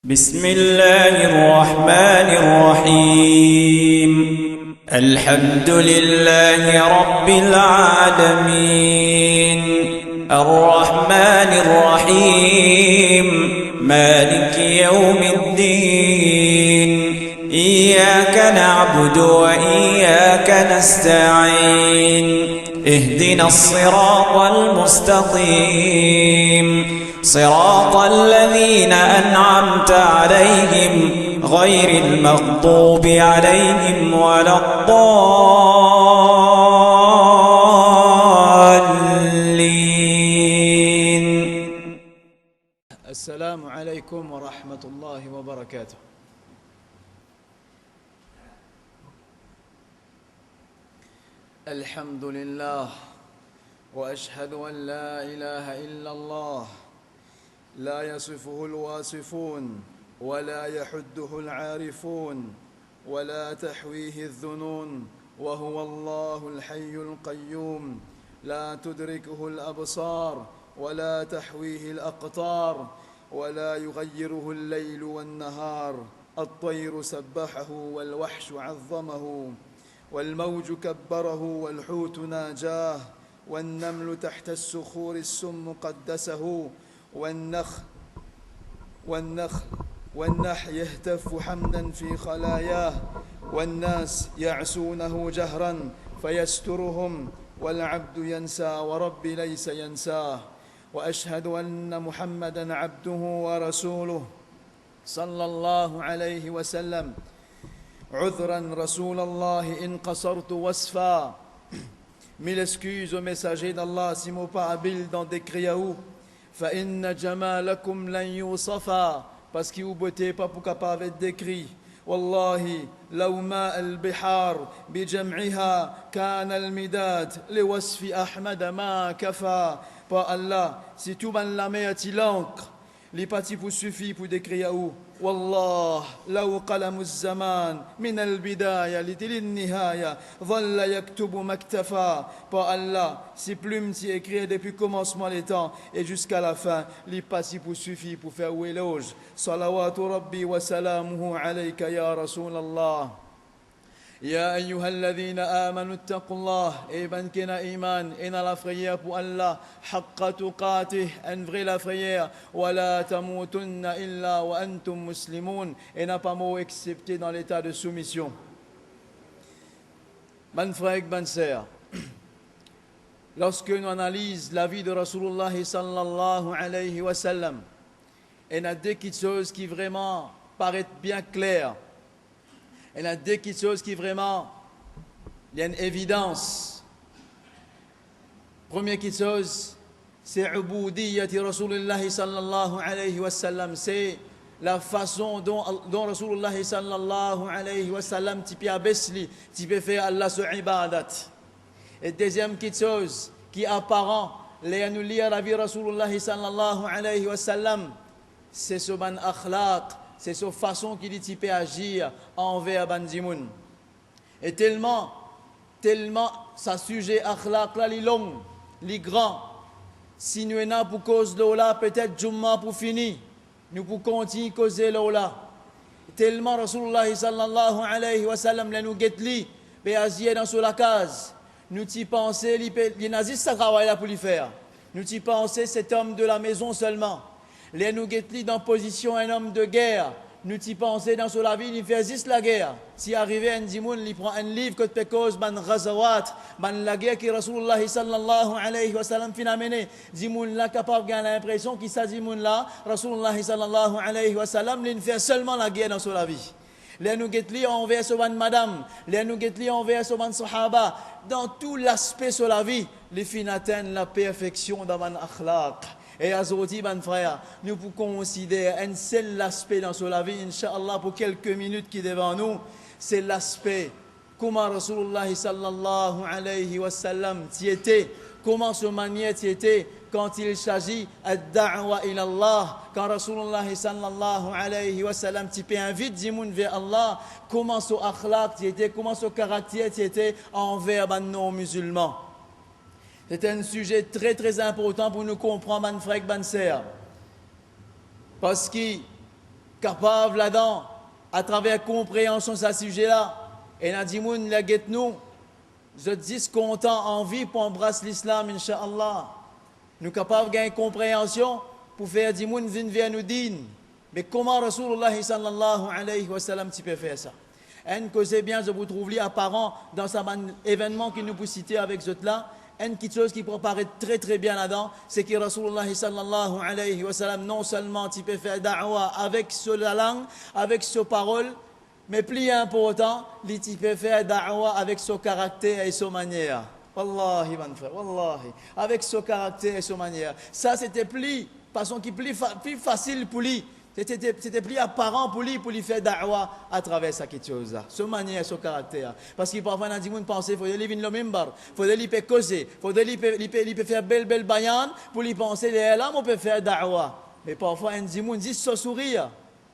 بسم الله الرحمن الرحيم. الحمد لله رب العالمين الرحمن الرحيم مالك يوم الدين إياك نعبد وإياك نستعين اهدنا الصراط المستقيم صراط الذين أنعمت عليهم غير المغضوب عليهم ولا الضالين. السلام عليكم ورحمة الله وبركاته. الحمد لله وأشهد أن لا إله إلا الله لا يصفه الواصفون ولا يحده العارفون ولا تحويه الظنون، وهو الله الحي القيوم لا تدركه الأبصار ولا تحويه الأقطار ولا يغيره الليل والنهار. الطير سبحه والوحش عظمه والموج كبره والحوت ناجاه والنمل تحت الصخور السم قدسه والنخل يهتف حمدا في خلاياه والناس يعصونه جهرا فيسترهم والعبد ينسى وربي ليس ينساه. وأشهد أن محمدا عبده ورسوله صلى الله عليه وسلم. عذرا رسول الله إن قصرت وصفا. Mille excuses au messager d'Allah si mon pas habile d'en décrire où. فإن جمالكم لن يوصفا, parce que vous beauté pas pour capable d'être décrit. والله لو ماء البحار بجمعها كان المداد لوصف أحمد ما كفى. Par Allah, si tout ban la mer est l'encre, les parties pour suffire pour décrire où. والله لو قلم الزمان من البداية للنهاية ظل يكتب ما اكتفى. Par Allah, si plume s'y écrit depuis commencement les temps et jusqu'à la fin, les passés pour suffire pour faire éloge. صلوات ربي وسلامه عليك يا رسول الله. يا أيها الذين آمنوا اتقوا الله, et ben kena iman ena la frayère pour Allah حق تقاته, en vrai la frayère, ولا تموتن إلا وأنتم مسلمون, et n'a pas mot excepté dans l'état de soumission. Ban frère, ban sœur, lorsque nous analysons la vie de Rasulullah sallallahu alayhi wa sallam, il y a deux choses qui vraiment paraissent bien claires. Il y a deux choses qui vraiment, il y a une évidence. Première chose, c'est Ubudiyyati Rasulullah sallallahu alayhi wa sallam. C'est la façon dont Rasulullah sallallahu alayhi wa sallam tu peux abaisser, tu peux faire Allah sur ibadat. Et deuxième chose qui est apparent, les nous lire la vie de Rasulullah sallallahu alayhi wa sallam, c'est ce ban akhlaq. C'est sa façon qu'il dit peut agir envers Bandimoun. Et tellement sa sujet akhlaq là, il est long, il est grand. Si nous sommes pour cause de là, peut-être Jumma pour finir, nous pour continuer causer là. Tellement Rasulullah sallallahu alayhi wa sallam nous guette li, peut agir dans la case. Nous t'y pensons, les nazis ça travaille là pour lui faire. Nous t'y pensons cet homme de la maison seulement. Les nous guettli dans position un homme de guerre. Nous t'y pensons dans la vie, il fait juste la guerre. Si arrivé un dimoun, il prend un livre que tu cause ban ghazawat, ban la guerre qui Rasulullah sallallahu alayhi wa sallam fin amené. Dimoun là capable gagne l'impression qu'il sa dimoun là, Rasulullah sallallahu alayhi wa sallam, il fait seulement la guerre dans la vie. Les nous guettli envers ce ban madame, les nous guettli envers ce ban sahaba. Dans tout l'aspect de la vie, les fins atteignent la perfection dans ban akhlaq. Et Azroti, ban frère, nous pouvons considérer un seul aspect dans la vie, Inch'Allah, pour quelques minutes qui est devant nous, c'est l'aspect comment Rasulullah sallallahu alayhi wa sallam t'y était, comment ce manière t'y était quand il s'agit ad-da'wa ila Allah, quand Rasulullah sallallahu alayhi wa sallam t'y invite Dimoun vers Allah, comment ce akhlaq t'y était, comment ce caractère t'y était envers ban non-musulmans. C'est un sujet très très important pour nous comprendre, ban frère, ban sœur. Parce que capable là-dedans, à travers compréhension de ce sujet-là. Et Nadimoun la guette nous, je dis content en vie pour embrasser l'islam, Inch'Allah. Nous capables de gagner compréhension pour faire Dimoun vin nous din. Mais comment Rasulullah sallallahu alayhi wa sallam tu peux faire ça? Un que c'est bien, je vous trouve li apparent dans ce événement qui nous peut citer avec ce là. Une petite chose qui peut paraître très très bien là-dedans, c'est que Rasulullah sallallahu alayhi wa sallam non seulement tu peux faire da'wa avec la langue, avec ses paroles, mais plus important, il peut faire da'wa avec son caractère et son manière. Wallahi, mon frère, wallahi. Avec son caractère et son manière. Ça, c'était plus, façon qui plus facile pour lui. C'était plus apparent pour lui faire da'wa à travers cette chose-là. Son manière, son caractère. Parce qu'il parfois, on a dit, on pense, il faut aller venir le membre, il faut aller causer, il faut aller faire belle bayan, pour lui penser, là, on peut faire da'wa. Mais parfois, on dit, ce sourire.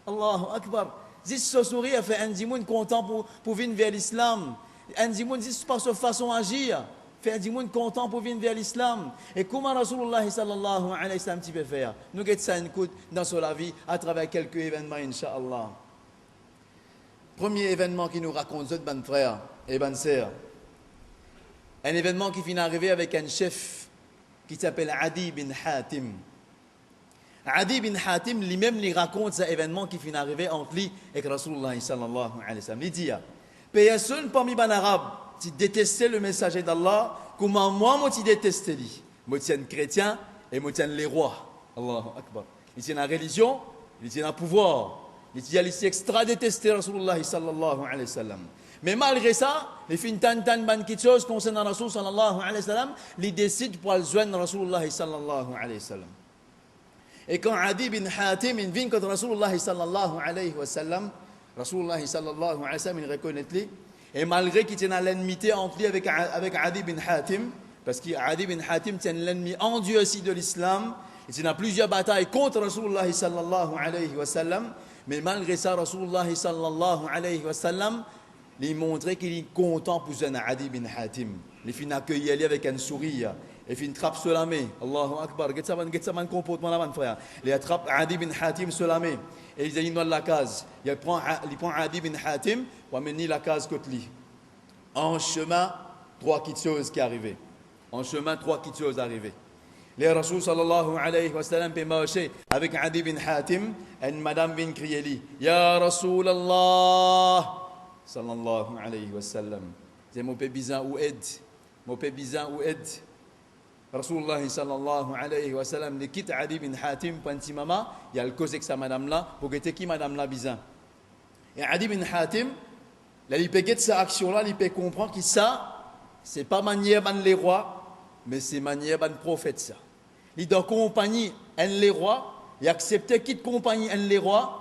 Allahu Akbar. Ce sourire fait un dimoun content pour venir vers l'islam. Un dimoun dit par sa façon d'agir. Fait un dimoun content pour venir vers l'islam. Et comment Rasulullah sallallahu alayhi wa sallam peut faire? Nous guettons ça une côte dans la vie à travers quelques événements, Inch'Allah. Premier événement qui nous raconte, ben frère et ben sœur. Un événement qui finit arriver avec un chef qui s'appelle Adi bin Hatim. Adi bin Hatim lui-même lui raconte cet événement qui finit arriver entre lui et Rasulullah sallallahu alayhi wa sallam. Il dit, personne parmi les Arabes qui détestait le messager d'Allah, comment moi tu détestais lui. Moi tiens chrétien et moi tiens les rois. Allahu Akbar. Il tient la religion, il tient le pouvoir. Il tient ici extra détesté Rasulullah sallallahu alayhi wa sallam. Mais malgré ça, il fait une tan bonne chose concernant Rasul sallallahu alayhi wa sallam, il décide pour aller joindre Rasulullah sallallahu alayhi wa sallam. Et quand Adi bin Hatim vient contre Rasulullah sallallahu alayhi wa sallam, Rasulullah sallallahu alayhi wa sallam il reconnaît lui. Et malgré qu'il tient l'ennemité entre lui avec Adi bin Hatim, parce qu'Adi bin Hatim tient l'ennemi endieu aussi de l'islam, il tient plusieurs batailles contre Rasulullah sallallahu alayhi wa sallam, mais malgré ça, Rasulullah sallallahu alayhi wa sallam, il montrait qu'il est content pour Adi bin Hatim. Il finit accueillir avec un sourire. Il fait une trappe sur la main. Allahu Akbar. Qu'est-ce que comportement là, mon frère? Il attrape Adi bin Hatim sur la main. Et il dit dans la case. Il prend Adi bin Hatim pour amener la case côté lui. En chemin, trois petites choses qui arrivaient. En chemin, trois petites choses arrivaient. Les Rasul sallallahu alayhi wa sallam peut marcher avec Adi bin Hatim. Et madame vient crier lui. Ya Rasul Allah sallallahu alayhi wa sallam. C'est mon père bizarre ou aide. Mon père bizarre ou aide. Rasulullah sallallahu alayhi wa sallam ne quitte Adi bin Hatim pour un petit maman, il y a le cause avec sa madame là, pour guetter qui madame là bizarre. Et Adi bin Hatim, là il peut guetter sa action là, il peut comprendre que ça, c'est pas manière ban les rois, mais c'est manière ban prophète ça. Il doit accompagner un les rois, il accepte quitte compagnie un les rois,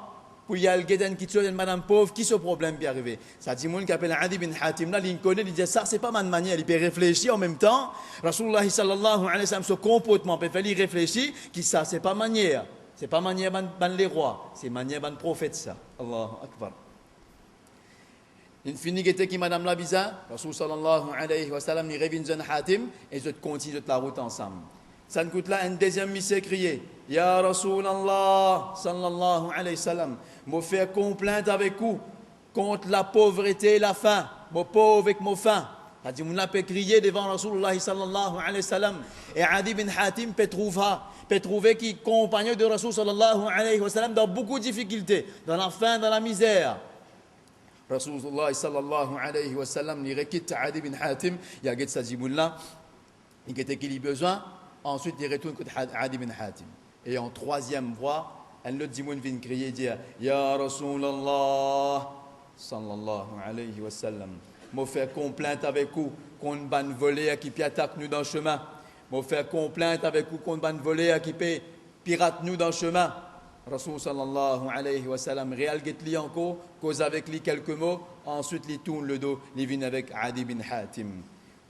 pour y aller guetter qui tue une madame pauvre, qui ce problème peut arriver. Ça dit mon qui appelle Adi bin Hatim là, il connaît, il dit ça c'est pas ma manière, il peut réfléchir en même temps. Rasulullah sallallahu alayhi wa sallam ce comportement peut faire lui réfléchir qui ça c'est pas manière. C'est pas manière ban les rois, c'est manière ban prophète ça. Allahu Akbar. Il finit guetter qui madame la bizarre, Rasul sallallahu alayhi wa sallam il revient dans Hatim et je continue la route ensemble. Ça nous coûte là un deuxième message crié. Ya Rasulallah sallallahu alayhi wa sallam, me faire complainte avec vous contre la pauvreté et la faim. Mon pauvre avec mon faim. C'est-à-dire, on peut crier devant Rasulullah sallallahu alayhi wa sallam. Et Adi bin Hatim peut trouver qu'il est compagnon de Rasul sallallahu alayhi wa sallam dans beaucoup de difficultés, dans la faim, dans la misère. Rasulullah sallallahu alayhi wa sallam, il quitte Adi bin Hatim, il a dit ça, il a qu'il a besoin. Ensuite, il retourne contre Adi bin Hatim. Et en troisième voie, un autre dimoun vient crier et dire Ya Rasulallah sallallahu alayhi wa sallam, me faire complainte avec vous contre ban volé qui attaque nous dans le chemin. Me faire complainte avec vous contre ban volé qui pirate nous dans le chemin. Rasul sallallahu alayhi wa sallam réal get-li encore, cause avec lui quelques mots, ensuite il tourne le dos, il vient avec Adi bin Hatim.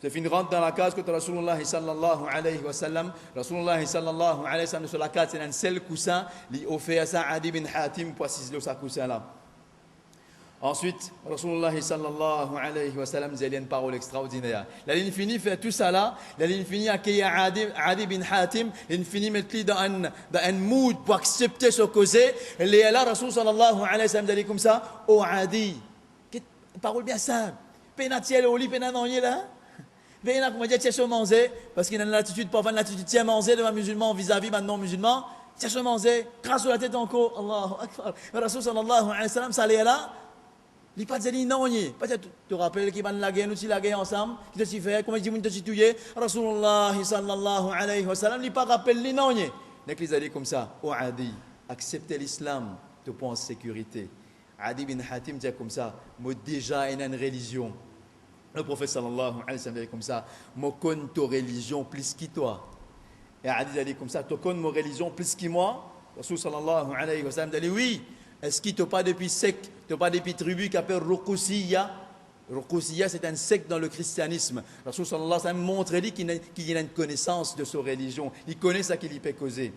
C'est fini rentre dans la case que Rasulullah sallallahu alayhi wa sallam. Rasulullah sallallahu alayhi wa sallam sur la case c'est un seul coussin. Il offert ça à Adi bin Hatim pour assister à ce coussin là. Ensuite, Rasulullah sallallahu alayhi wa sallam dit une parole extraordinaire. La ligne finie fait tout ça là. La ligne finie accueille Adi bin Hatim. La ligne finie met-lui dans un mood pour accepter ce causé. Et là, Rasul sallallahu alayhi wa sallam dit comme ça, oh Adi. Parole bien simple. Pénatiel au lit, pénatiel là. Pénatiel, comment dire, tiens manger. Parce qu'il a une attitude, pas une attitude, tiens manger devant un musulman vis-à-vis d'un non-musulman. Tiens manger, crasse sur la tête encore. Allahu Akbar. Rasul sallallahu alayhi wa sallam, ça allait là. Il pas dit non, peut-être tu te rappelles qu'il va la guerre, nous si la guerre ensemble, qui te s'y fait, comment il dit, tu t'y Rasulullah sallallahu alayhi wa sallam, il pas rappelle les non. Donc ils allaient comme ça, oh Adi, accepter l'islam, tu penses sécurité. Adi bin Hatim dit comme ça, moi déjà une religion. Le prophète sallallahu alayhi wa sallam dit comme ça, moi connais ta religion plus que toi. Et Adi dit comme ça, tu connais ma religion plus que moi. Rasul sallallahu alayhi wa sallam dit oui. Est-ce qu'il n'y a pas depuis secte, il n'y a pas depuis tribu qui appelle Ruqusiyya? Ruqusiyya, c'est un secte dans le christianisme. Rasul sallallahu alayhi wa sallam montre qu'il a une connaissance de sa religion. Il connaît ça qu'il y peut causer.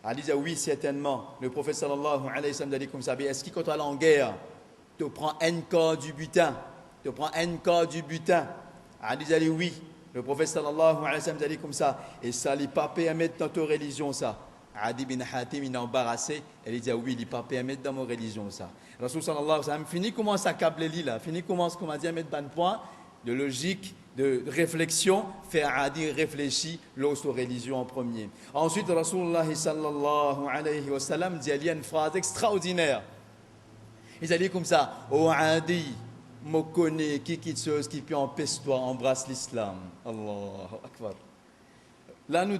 Ali dit oui, certainement. Le prophète sallallahu alayhi wa sallam dit comme ça, est-ce qu'il, quand tu es en guerre, tu prends un quart du butin? Tu prends un quart du butin? Ali dit oui. Le prophète sallallahu alayhi wa sallam dit comme ça. Et ça n'est pas permettre dans ta religion ça. Adi bin Hatim, il est embarrassé. Elle dit oui, il n'est pas permettre dans ma religion ça. Rasul sallallahu alayhi wa sallam finit commence à câbler là. Finit commence comme à dire mettre un point de logique, de réflexion, faire Adi réfléchir l'autre religion en premier. Ensuite, Rasulullah sallallahu alayhi wa sallam dit il y a une phrase extraordinaire. Il a dit comme ça, oh Adi, me connais qui chose qui peut empêcher toi embrasse l'islam. Allahu Akbar. Là nous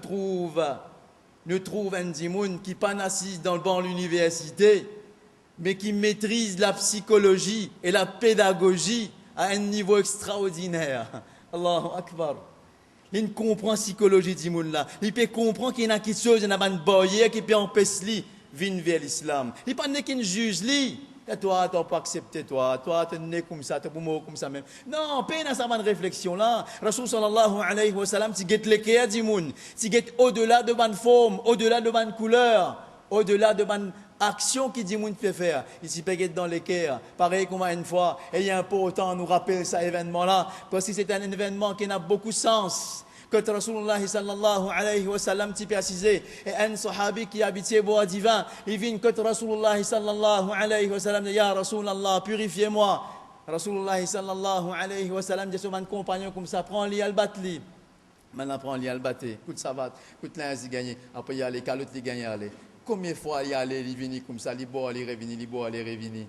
trouve un dimoun qui n'est pas assis dans le banc de l'université, mais qui maîtrise la psychologie et la pédagogie à un niveau extraordinaire. Allahu Akbar. Il comprend la psychologie du dimoun là. Il peut comprendre qu'il y a quelque chose, il y a une barrière qui peut empêcher lui de venir vers l'islam. Il n'est pas qu'il juge lui. Et toi, tu n'as pas accepté, toi, tu es né comme ça, tu es comme ça même. Non, peine à sa réflexion là. Rasul sallallahu alayhi wa sallam, tu guettes les kéa du monde. Tu guettes au-delà de ma forme, au-delà de ma couleur, au-delà de ma action qui dit monde fait faire. Ici, peut être dans les kéa. Pareil comme une fois, et il est important de nous rappeler cet événement là, parce que c'est un événement qui a beaucoup de sens. Quand Rasulullah sallallahu alayhi wa sallam t'y précisé, et un sahabi qui habitait bois divin, il vient quand Rasulullah sallallahu alayhi wa sallam dit Ya Rasulallah, purifiez-moi. Rasulullah sallallahu alayhi wa sallam dit à son compagnon comme ça, prends-li al batli. Maintenant prends-li al batli. Écoute ça va, écoute là il gagne. Après il y a les calottes qui gagnent aller. Combien de fois il y a aller, il vient comme ça, il boit, il revient, il boit, il revient.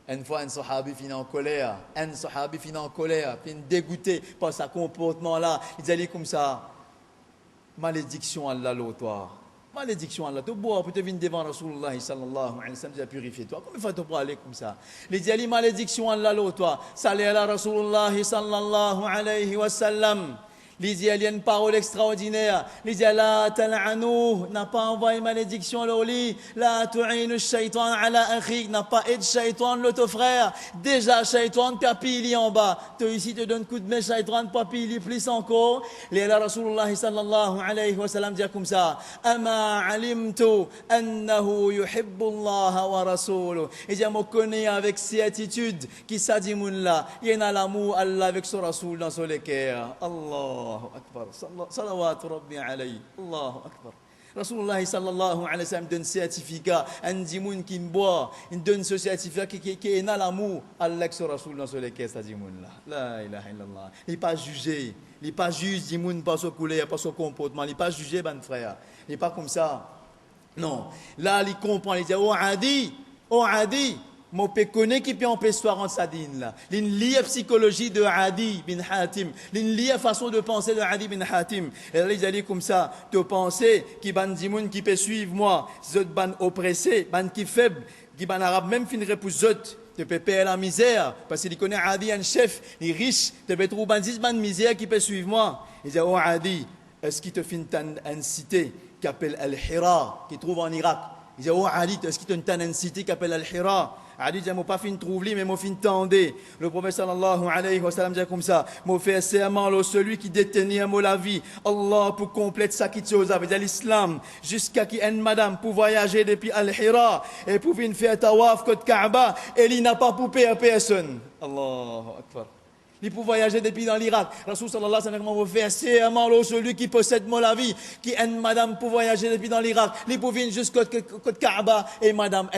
Une fois, un sahabi finit en colère, finit dégoûté par ce comportement-là. Il dit comme ça, malédiction à Allah, l'autoire. Malédiction à Allah. Tu bois pour te venir devant Rasulullah sallallahu alayhi wa sallam, tu as purifié toi. Comment faut-il pour aller comme ça? Il dit malédiction à Allah, l'autoire. Salut à Rasulullah sallallahu alayhi wa sallam. Il y a une parole extraordinaire. Il dit la tal'anou, n'a pas envoyé malédiction à l'oli. La tu'inu shaitan ala akhik, n'a pas aidé shaitan l'autre frère. Déjà shaitan papili en bas. Toi ici te donne coup de main shaitan papili plus encore. Les Rasulullah sallallahu alayhi wa sallam dit comme ça. Ama alimtu annahu yuhibbu Allah wa rasuluhu. Il dit moi connais avec ces attitudes qui s'adimoun là. Il y a l'amour Allah avec son rasoul dans son cœur. Allah. Allahu Akbar. Salawatu Rabbi alayhi. Allahu Akbar. Rasulullah sallallahu alayhi wa sallam donne certificat. Un dimoun qui boit, il donne ce certificat qui est dans l'amour. Allah que ce Rasul dans ce lequel ça dimoun là. La ilaha illallah. Il n'est pas jugé. Il n'est pas juge dimoun par son couleur, par son comportement. Il n'est pas jugé, ben frère. Il n'est pas comme ça. Non. Là, il comprend. Il dit, oh Adi. Mon péconé qui peut empêcher toi rendre sa dîne là. Il lit la psychologie de Adi bin Hatim. Il lit la façon de penser de Adi bin Hatim. Et là, il dit comme ça, tu penses qui ban dimoun qui peut suivre moi, zot ban oppressé, ban qui faible, qui ban arabe même finirait pour zot. Tu peux payer la misère parce qu'il connaît Adi un chef, il est riche, tu peux trouver ban misère qui peut suivre moi. Il dit oh Adi, est-ce qu'il te finit une cité qui s'appelle Al-Hira qui trouve en Irak? Il dit, oh Ali, est-ce qu'il y a une cité qui s'appelle Al-Hira? Ali dit, moi pas fin trouver, mais moi fin tendez. Le prophète sallallahu alayhi wa sallam dit comme ça, moi fais serment à celui qui détenait moi la vie. Allah pour compléter ça qui chose avec l'islam, jusqu'à qui une madame pour voyager depuis Al-Hira et pour venir faire tawaf côté Kaaba, et il n'a pas pour payer personne. Allahu Akbar. Il peut voyager depuis dans l'Irak. Rasoul sallallahu alayhi wa sallam va faire serment à celui qui possède moi la vie, qui une madame pour voyager depuis dans l'Irak. Il peut venir jusqu'au Kaaba et madame,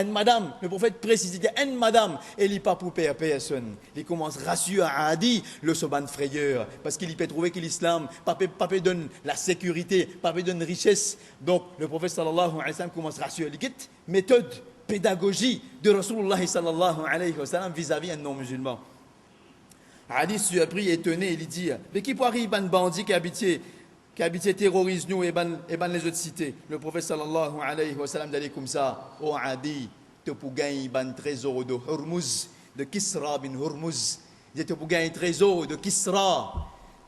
le prophète précise, il dit une madame, et il n'est pas pour payer personne. Il commence à rassurer à Adi le soban frayeur, parce qu'il peut trouver que l'islam, pas donne la sécurité, pas donne richesse. Donc le prophète sallallahu alayhi wa sallam commence à rassurer. Il dit méthode, pédagogie de Rasulullah sallallahu alayhi wa sallam vis-à-vis un non-musulman. Ali surpris, étonné, il dit, mais qui pourrait y ban bandit qui habitait terrorise nous et ban les autres cités. Le prophète sallallahu alayhi wa sallam d'aller comme ça, oh Adi, te pour gagner ban trésor de Hormuz, de Kisra bin Hormuz. Il dit, te pour gagner trésor de Kisra.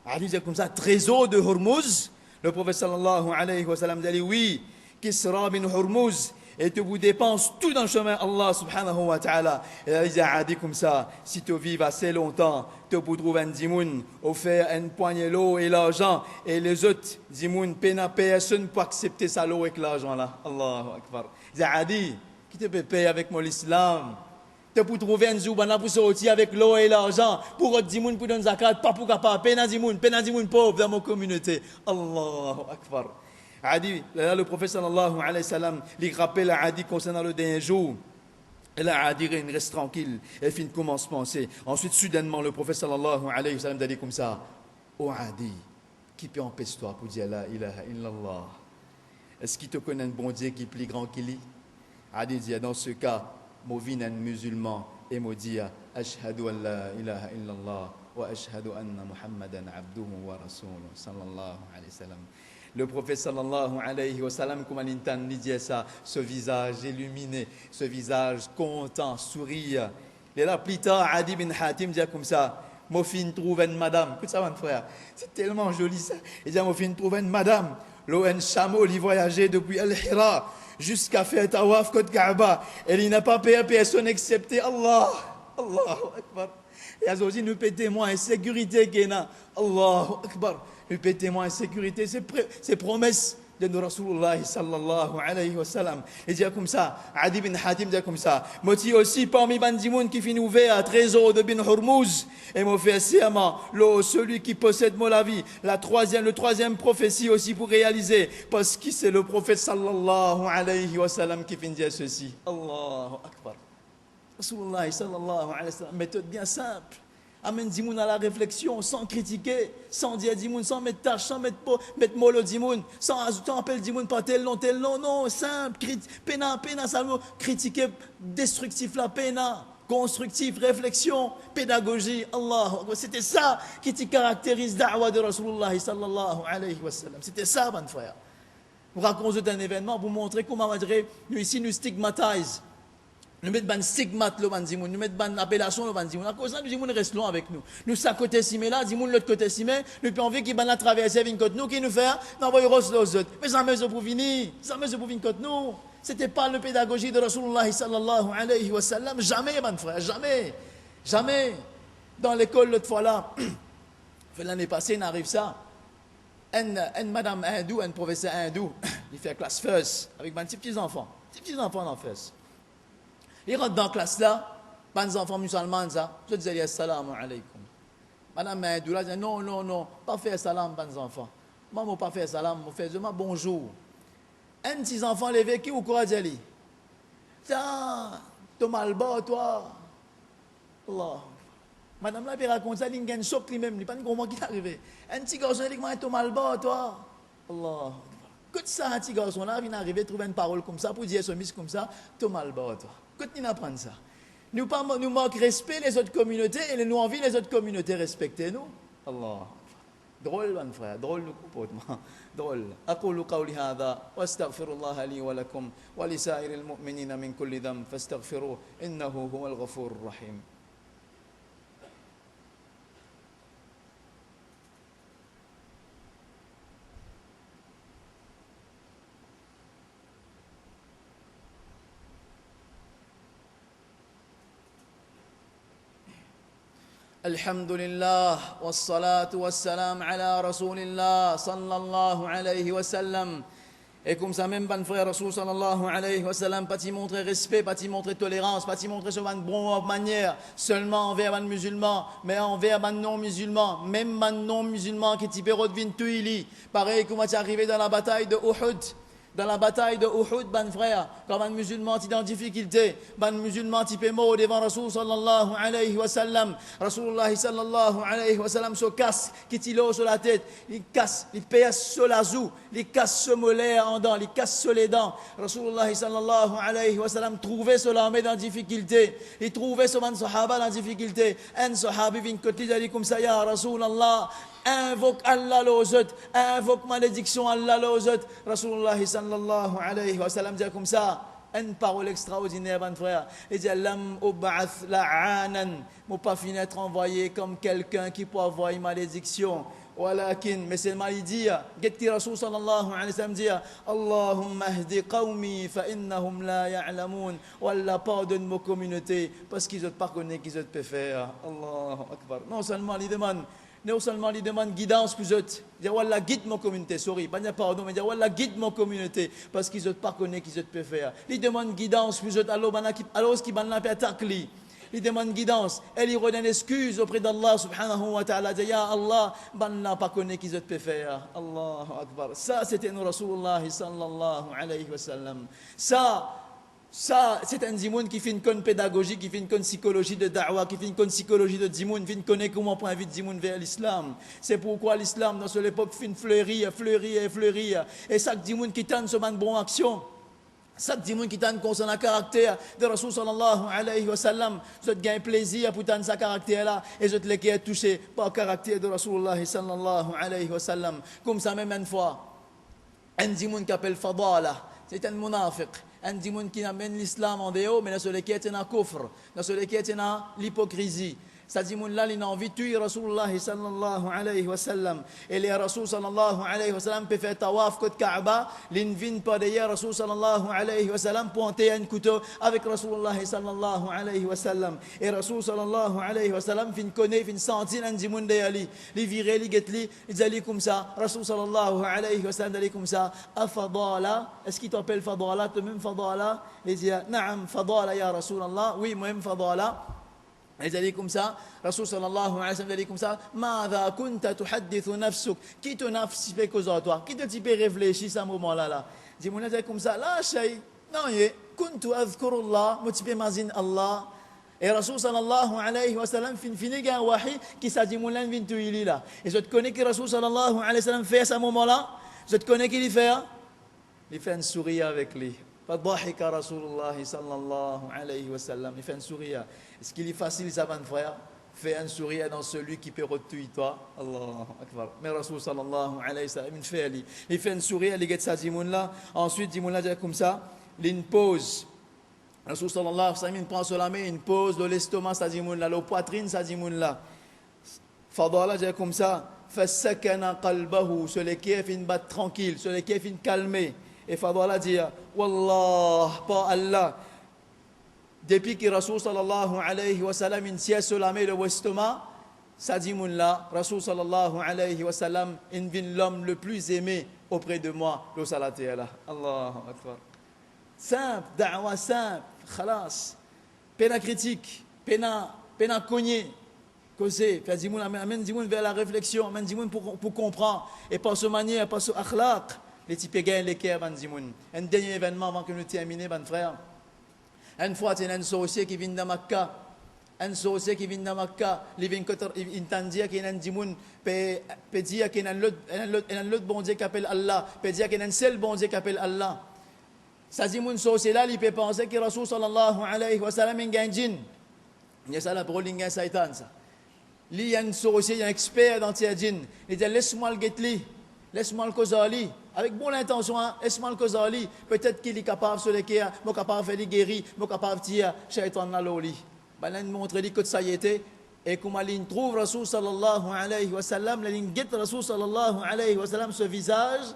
Ali dit comme ça, trésor de Hormuz. Le prophète sallallahu alayhi wa sallam d'aller, oui, Kisra bin Hormuz. Et tu vous dépenses tout dans le chemin Allah subhanahu wa ta'ala. Et là, il a dit comme ça, si tu vives assez longtemps, tu peux trouver un dimoun, offert une poignée d'eau et l'argent, et les autres dimoun, pena personne pour accepter ça l'eau avec l'argent là. Allahu Akbar. Il a dit, qui te peut payer avec moi l'islam? Tu peux trouver un zoubana pour sortir avec l'eau et l'argent, pour autre dimoun, pour donner zakat, pas pour capable, pena dimoun pauvre dans ma communauté. Allahu Akbar. Adi, là, le prophète sallallahu alayhi wa sallam, il rappelle à Adi concernant le dernier jour. Et là, Adi reste tranquille. Et finit commence à penser. Ensuite, soudainement, le prophète sallallahu alayhi wa sallam dit comme ça, oh Adi, qui peut empêcher toi pour dire la ilaha illallah? Est-ce qu'il te connaît un bon Dieu qui est plus grand qu'il est? Adi dit, dans ce cas, moi vine un musulman et moi dit, ashhadu an la ilaha illallah wa ashhadu anna muhammadan abduhu wa rasuluhu sallallahu alayhi wa sallam. Le prophète sallallahu alayhi wa sallam, comme il dit ça, ce visage illuminé, ce visage content, sourire. Et là, plus tard, Adi bin Hatim dit comme ça, mon fils trouve une madame. Écoute ça, mon frère, c'est tellement joli ça. Il dit, mon fils trouve une madame. L'eau, un chameau, il voyageait depuis Al-Hira jusqu'à faire tawaf côté Kaaba. Et il n'a pas payé personne excepté Allah. Allahu Akbar. Et aujourd'hui, nous pétons moins insécurité qu'il y a. Allahu Akbar. Nous pétons moins insécurité. C'est promesse de nos Rasulullah sallallahu alayhi wa sallam. Il dit comme ça, Adi bin Hatim dit comme ça, moi aussi parmi bandimoun qui finit ouvert à trésor de bin Hormuz, et moi fait serment, celui qui possède moi la vie, le troisième prophétie aussi pour réaliser, parce que c'est le prophète sallallahu alayhi wa sallam qui finit dire ceci. Allahu Akbar. Rasulullah sallallahu alayhi wa sallam, méthode bien simple. Amène Dimoun à la réflexion, sans critiquer, sans dire Dimoun, sans mettre tâche, sans mettre mollo Dimoun, sans appeler Dimoun par tel nom, non, simple, pena, seulement critiquer, destructif la pena, constructif, réflexion, pédagogie, Allah, c'était ça qui te caractérise da'wa de Rasulullah sallallahu alayhi wa sallam, c'était ça, mon frère. Pour raconter un événement, pour montrer comment, nous ici, nous stigmatise. Nous mettons un stigmate le bandimoun, nous mettons une appellation le bandimoun. À cause de ça, nous disons reste long avec nous. Nous, ça côté simé là, disons l'autre côté simé, nous avons envie qu'il va traverser une côte nous, qui nous fait, nous envoyons aux autres. Mais ça me pour venir, ça me pour venir côte nous. C'était pas la pédagogie de Rasulullah sallallahu alayhi wa sallam, jamais, mon frère, jamais. Dans l'école, l'autre fois là, l'année passée, il arrive ça. Une madame hindou, un professeur hindou, il fait classe first, avec ses petits-enfants dans first. Il rentre dans la classe là, les enfants musulmans, je disais assalamu alaikum. Madame Maïdoula dit non, pas faire salam, les enfants. Moi, je ne pas faire salam, je fais bonjour. Un petit enfant levé qui ou quoi dit tiens, tu mal bas, toi. Allah. Madame là, elle raconte ça, il y a une choc lui-même, il n'y a pas de comment qui est arrivé. Un petit garçon dit tu mal bas, toi. Allah. Écoute ça, un petit garçon là, il est arrivé, trouver une parole comme ça, pour dire ce mis comme ça, tu mal bas, toi. Écoute, nous apprendre ça. Nous manquons respect les autres communautés et nous envie les autres communautés respecter nous. Allah. Drôle, mon frère, drôle le comportement. Drôle. أقول قولي هذا واستغفر الله لي ولكم ولسائر المؤمنين من كل ذنب فاستغفروه إنه هو الغفور الرحيم. الحمد لله والصلاة والسلام على رسول الله صلى الله عليه وسلم. Et comme ça même, ban frère Rasoul sallallahu alayhi wa sallam, pas t'y montrer respect, pas t'y montrer tolérance, pas t'y montrer sur une bonne manière, seulement envers les musulmans, mais envers les non-musulmans, même les non-musulmans qui t'y pérodvin tuili. Pareil comme tu es arrivé dans la bataille de Uhud. Dans la bataille de Uhud, ban frère, quand un musulman est en difficulté, ban musulman est mort devant Rasoul sallallahu alayhi wa sallam. Rasulullah sallallahu alayhi wa sallam se casse, qui tire sur la tête, il casse, il pèse sur la joue, il casse ce mollet en dents, il casse sur les dents. Rasulullah sallallahu alayhi wa sallam trouvait ce l'armée dans difficulté, il trouvait ce man sahaba dans difficulté. Un sahabi vient côté dit comme ça, ya Rasulallah, invoque Allah aux autres, invoque malédiction Allah aux autres. Rasulullah sallallahu alayhi wa sallam dit comme ça, une parole extraordinaire, mon frère. Il dit, Lam ub'ath la'anan, mon pas fini d'être envoyé comme quelqu'un qui peut envoyer malédiction. ولكن مثل ما يدي قلت رسول صلى الله عليه وسلم دي اللهم اهد قومي فإنهم لا يعلمون ولا pardonne ma communauté parce qu'ils ne pas connaissent qu'ils peuvent faire. Allahu Akbar. Non seulement ils demandent guidance pour eux. Dire wallah guide ma communauté, sorry, pas dire pardon, mais dire wallah guide ma communauté parce qu'ils ne pas connaissent qu'ils peuvent faire. Ils demandent guidance pour eux alors qu'ils ban la pétacli. Il demande guidance, elle y redonne excuse auprès d'Allah subhanahu wa ta'ala, dit ya Allah, ban n'a pas connu qu'ils ont pu faire. Allahu Akbar. Ça, c'était nous Rasulullah sallallahu alayhi wa sallam. Ça, c'est un dimoun qui fait une conne pédagogie, qui fait une conne psychologie de da'wah, qui fait une conne psychologie de dimoun, qui fait une connaît comment prendre vite dimoun vers l'islam. C'est pourquoi l'islam, dans cette époque, fait une fleurir. Et chaque dimoun qui tente ce man bon action, chaque dimoun qui tente concernant le caractère de Rasul sallallahu alayhi wa sallam, je te gagne plaisir pour tendre sa caractère là, et je te laisse touché par le caractère de Rasulullah sallallahu alayhi wa sallam. Comme ça même une fois, un dimoun qui appelle Fadala, c'est un munafiq. Un dimoun qui amène l'islam en déo, mais dans celui qui est un kufr, dans celui qui est un l'hypocrisie. Ça dit là, il a envie de tuer Rasulullah sallallahu alayhi wa sallam. Et les Rasul sallallahu alayhi wa sallam peut faire tawaf côté Kaaba, il ne vient pas derrière Rasul sallallahu alayhi wa sallam pointer un couteau avec Rasulullah sallallahu alayhi wa sallam. Et Rasul sallallahu alayhi wa sallam fin connaît, fin sentir un dimoun derrière lui. Il virait, il guette, il dit comme ça. Rasul sallallahu alayhi wa sallam dit comme ça. Afadala, est-ce qu'il t'appelle Fadala, toi-même Fadala? Il dit, Naam, Fadala ya Rasulallah. Oui, moi-même Fadala. Il dit comme ça, Rasul sallallahu alayhi wa sallam dit comme ça, Ma'adha kunta tuhaddithu nafsuk, qui te nafsi fait cause à toi, qui te t'y peut réfléchir à ce moment-là. Dit mon dit comme ça, la shay, non yé, kuntu azkurullah, mo t'y peux mazin Allah. Et Rasul sallallahu alayhi wa sallam fini un wahi qui s'est dit mon l'un vient tuili là. Et je te connais que Rasul sallallahu alayhi wa sallam fait à ce moment-là, je te connais qu'il y fait, il fait un sourire avec lui. فضحك رسول الله صلى الله عليه وسلم. Il fait un sourire. Est-ce qu'il est facile, ça, mon frère? Fais un sourire dans celui qui peut retuer toi. Allahu Akbar. Mais Rasul sallallahu alayhi wa sallam, il fait un sourire, il get ça, dimoun là. Ensuite, dimoun là, comme ça, il une pause. Rasul sallallahu alayhi wa sallam, il prend sur la main, une pause de l'estomac, ça, dimoun là, la poitrine, ça, dimoun là. Fadala, dit comme ça, فسكن قلبه, celui qui est fin battre tranquille, celui qui est fin calmer. Et Fadala dit, Wallah, pas Allah. Depuis que Rasul sallallahu alayhi wa sallam in siège sur la main de l'estomac, ça dit là, Rasul sallallahu alayhi wa sallam, in vin l'homme le plus aimé auprès de moi, le salati Allah. Allahu Akbar. Simple, da'wa simple, khalas. Pena critique, pena cogner. Causer, faire dimoun, amène dimoun vers la réflexion, amène dimoun pour comprendre, et pas ce manière, pas ce akhlaq. Les types gagnent les cœurs, ban dimoun. Un dernier événement avant que nous terminions, ban frère. Une fois, il y a un sorcier qui vient de Makkah. Un sorcier qui vient de Makkah. Il vient de dire qu'il y a un dimoun, peut dire qu'il y a un autre bon Dieu qui appelle Allah, peut dire qu'il y a un seul bon Dieu qui appelle Allah. Ça dimoun sorcier là, il peut penser que Rasul sallallahu alayhi wa sallam est un djinn. Il y a ça là pour l'ingan Satan, ça. Il y a un sorcier, il y a un expert dans tes djinn. Il dit, laisse-moi le guetli, laisse-moi le causali. Avec bonne intention, laisse-moi le causali. Peut-être qu'il est capable de se l'équerre, il est capable de faire les guérir, il est capable de dire, Shaitan n'a l'oli. Ben là, il montre que ça y était. Et comme il trouve Rasul sallallahu alayhi wa sallam, il guette Rasul sallallahu alayhi wa sallam ce visage,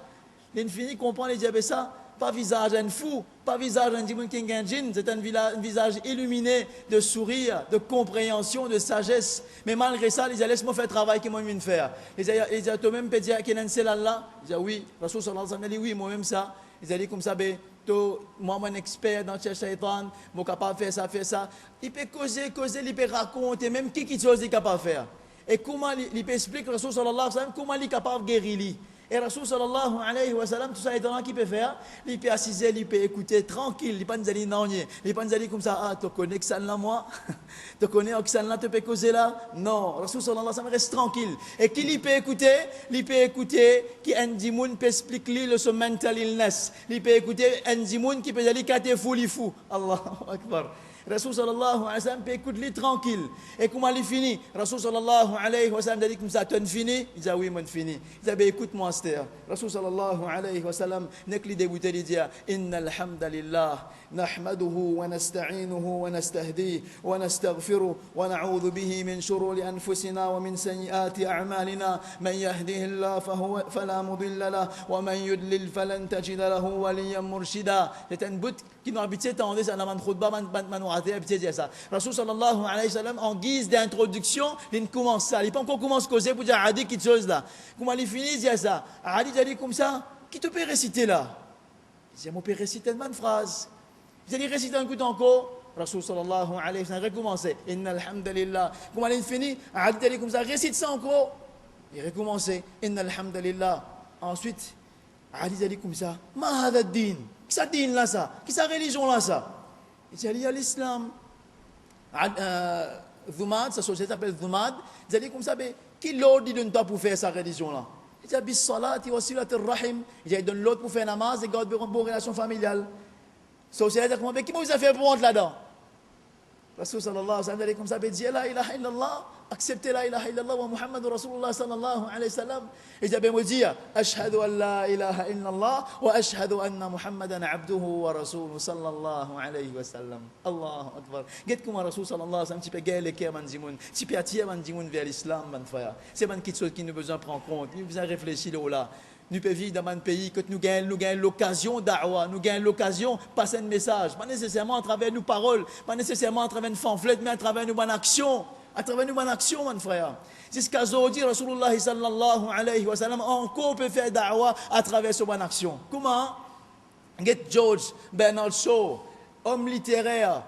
il finit comprendre, il dit, ça, pas visage d'un fou, pas visage d'un djinn qui est un djinn, c'est un visage illuminé de sourire, de compréhension, de sagesse. Mais malgré ça, il dit laisse-moi faire le travail que moi je viens de faire. Il dit toi-même peut dire qu'il y a un seul Allah. Il dit oui, Rasul sallallahu alayhi wa sallam dit oui, moi-même ça. Il dit comme ça, ben, moi, je suis un expert dans le shaitan, je suis capable de faire ça. Il peut causer, il peut raconter, même qui chose il est capable de faire. Et comment il peut expliquer Rasul sallallahu alayhi wa sallam, comment il est capable de guérir. Et Rasul sallallahu alayhi wa sallam, tout ça étant qu'il peut faire, il peut assiser, il peut écouter tranquille, il peut nous dire non, il peut nous dire comme ça, ah, tu connais que ça là, moi, tu connais que ça là, tu peux causer là. Non, Rasul sallallahu alayhi wa sallam reste tranquille. Et qui il peut écouter, qui un dimoun peut expliquer le mental illness. Il peut écouter un dimoun qui peut dire qu'il est fou. Allahu Akbar. Rasul sallallahu alayhi wa sallam peut écouter tranquille. Et comment il finit? Rasul sallallahu alayhi wa sallam dit comme ça, tu as fini? Il dit oui, moi fini. Il dit écoute-moi, Esther. Rasul sallallahu alayhi wa sallam n'est que débuté, il dit Inna alhamdulillah, nahmaduhu wa nasta'inuhu wa nastahdihi wa nastaghfiruh wa na'udhu bihi min shururi anfusina wa min sayyiati a'malina man yahdihillah fala mudilla lahu wa man yudlil falan tajida lahu waliyan murshida. C'est un but qui nous habite attendez ça dans man khutba man raté habité dire ça. Rasul sallallahu alayhi wa sallam en guise d'introduction, il commence ça, il pas encore commence causer pour dire Adi quelque chose là. Comment il finit dire ça? Adi dit comme ça, qui te peut réciter là? Il dit moi peut réciter une bonne phrase. Il dit réciter un coup encore. Rasul sallallahu alayhi wa sallam recommence. Inna alhamdulillah. Comment il finit? Adi dit comme ça, récite ça encore. Il recommence. Inna alhamdulillah. Ensuite Adi dit comme ça, ma hada din. Qui ça din là ça? Qui ça religion là ça? Il dit il y a l'islam. Dhumad, sa société s'appelle Dhumad. Il dit comme ça, qui l'ordre donne toi pour faire sa religion là? Il dit bis salati wa silatir rahim. Il dit donne l'autre pour faire namaz et garder une bonne relation familiale. Société comment qui vous a fait pour entrer là-dedans? Rasul sallallahu alayhi wa sallam dit comme ça, dit la ilaha illallah, acceptez la ilaha illallah wa Muhammadur Rasulullah sallallahu alayhi wa sallam. Il dit me dire ashhadu an la ilaha illallah wa ashhadu anna Muhammadan abduhu wa rasuluhu sallallahu alayhi wa sallam. Allahu akbar. Get comment Rasul sallallahu alayhi wa sallam tu peux gagner les cœurs man dimoun, tu peux attirer man dimoun vers l'islam man frère. C'est man quelque chose qui nous besoin prendre compte, nous besoin réfléchir là. Nous pouvons vivre dans un pays que nous gagnons l'occasion d'Awa, nous gagnons l'occasion de passer un message, pas nécessairement à travers nos paroles, pas nécessairement à travers une pamphlet, mais à travers nos bonnes actions. À travers nos bonnes actions, mon frère. C'est ce qu'a dit Rasulullah sallallahu alayhi wa sallam, encore peut faire da'wa à travers ses bonnes actions. Comment? Get George Bernard Shaw, homme littéraire,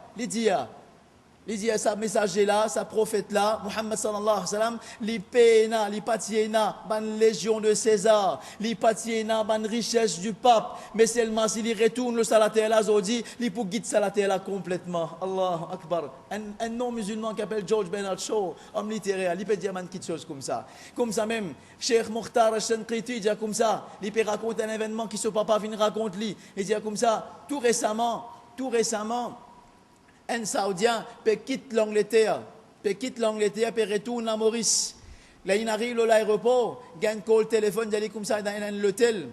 il dit à sa messager là, sa prophète là, Muhammad sallallahu alayhi wa sallam, li pena, li patiena, ban légion de César, li patiena, ban richesse du pape, mais seulement s'il retourne le salaté là, Zodi, li pour guider salaté là complètement. Allahu Akbar. Un non-musulman qui s'appelle George Bernard Shaw, homme littéraire, il peut dire quelque chose comme ça. Comme ça même, Cheikh Mukhtar al-Shanqiti dit comme ça, il peut raconter un événement qui se papa vient raconter lui. Il dit comme ça, tout récemment, un Saoudien peut quitter l'Angleterre, peut retourner à Maurice. Là, il arrive à l'aéroport, il gagne call téléphone, il dit comme ça dans l'hôtel.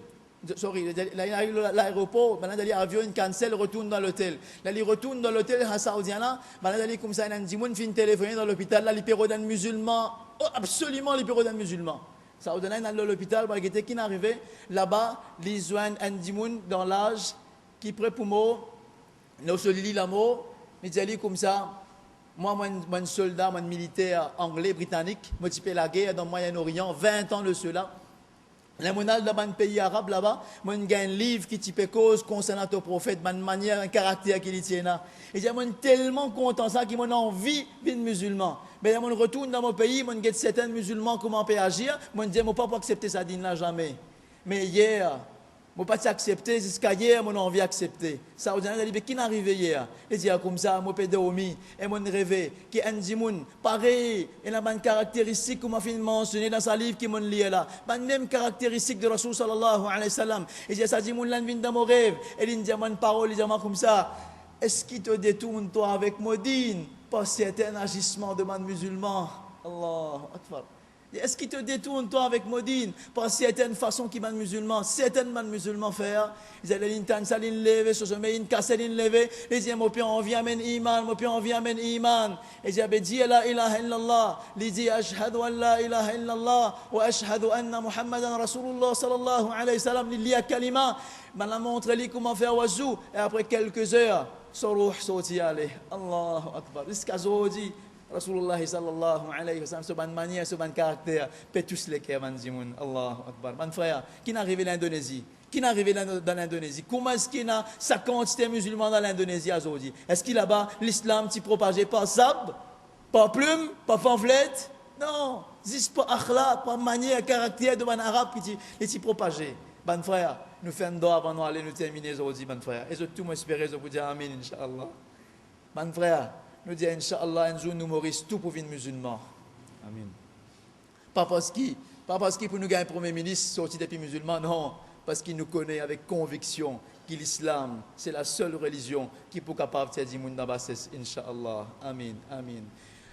Sorry, là, il arrive à l'aéroport, maintenant, il avion cancel, retourne dans l'hôtel. Là, il retourne dans l'hôtel, un Saoudien là, maintenant, il dit comme ça, il dit, il finit téléphoner dans l'hôpital, là, il peut d'un musulman, oh, absolument, il peut d'un musulman. Saoudien là, il est dans l'hôpital, il était qui est arrivé, là-bas, il joint un dimoun dans l'âge, qui est prêt pour mort, il a lit la mort. Il dit comme ça, moi, un soldat, un militaire anglais, britannique, moi, je fais la guerre dans le Moyen-Orient, 20 ans de cela. Les monal dans un pays arabe là-bas, moi, j'ai un livre qui type cause concernant le prophète, de manière, un caractère qu'il tient là. Et j'ai tellement content ça qu'il m'a envie d'être musulman. Mais je retourne dans mon pays, moi, j'ai certains musulmans comment peut agir, moi, je dis, moi, pas pour accepter ça, dîne là jamais. Mais hier, je ne peux pas accepter, jusqu'à hier, je n'ai envie d'accepter. Ça, on dit, qui est arrivé hier? Il dit, comme ça, je peux dormir, et je rêve, qui est un dimoun, pareil, il a une caractéristique, comme je mentionné dans sa livre qui m'a lu là, la même caractéristique de Rasul sallallahu alayhi wa sallam. Il dit, ça dimoun, là, vient dans mon rêve, et il dit, une parole, il dit, comme ça, est-ce qu'il te détourne, toi, avec Modine, par certains agissements de man musulman? Allah Akbar. Est-ce qu'il te détourne, toi, avec Modine, par certaines façons qui man musulmans, certainement musulmans faire? Ils allaient l'intan salin lever, sur ce mais une casse l'in lever, les disaient, mon pied en vient men iman, mon pied en vient men iman. Et ils avaient dit, la ilaha illallah, ils disaient, ashhadu an la ilaha illallah, wa ashhadu anna muhammadan rasulullah sallallahu alayhi wa sallam, il y a kalima. Man la montre lui comment faire wazou, et après quelques heures, son ruh sorti aller. Allahu Akbar. Jusqu'à aujourd'hui, Rasulullah sallallahu alayhi wa sallam, sur une manière, sur un caractère, peut tous les cœurs, Allahu Akbar. Mon frère, qui n'est arrivé l'Indonésie? Qui n'est arrivé dans l'Indonésie? Comment est-ce qu'il y a sa quantité musulmane dans l'Indonésie aujourd'hui? Est-ce qu'il là-bas, l'islam t'y propagé par sab, par plume, par pamphlet? Non, juste par akhlaq, par manière, caractère de un arabe qui t'y propagé. Mon frère, nous faisons doigt avant nous aller nous terminer aujourd'hui, mon frère. Et je tout m'espérer, je vous dis amen, Inch'Allah. Mon frère, nous disons, Inch'Allah, un jour nous mourrons tout pour vivre musulmans. Amen. Pas parce qu'il pour nous gagner un premier ministre sorti des pays musulmans, non. Parce qu'il nous connaît avec conviction que l'islam, c'est la seule religion qui peut capable de dire moun bassesse, Inch'Allah. Amen. Amen.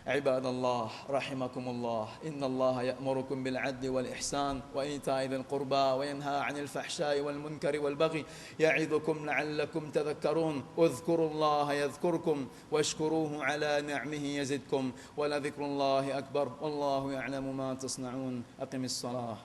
عباد الله رحمكم الله إن الله يأمركم بالعدل والإحسان وإيتاء ذي القربى وينهى عن الفحشاء والمنكر والبغي يعظكم لعلكم تذكرون اذكروا الله يذكركم واشكروه على نعمه يزدكم ولذكر الله أكبر والله يعلم ما تصنعون أقم الصلاة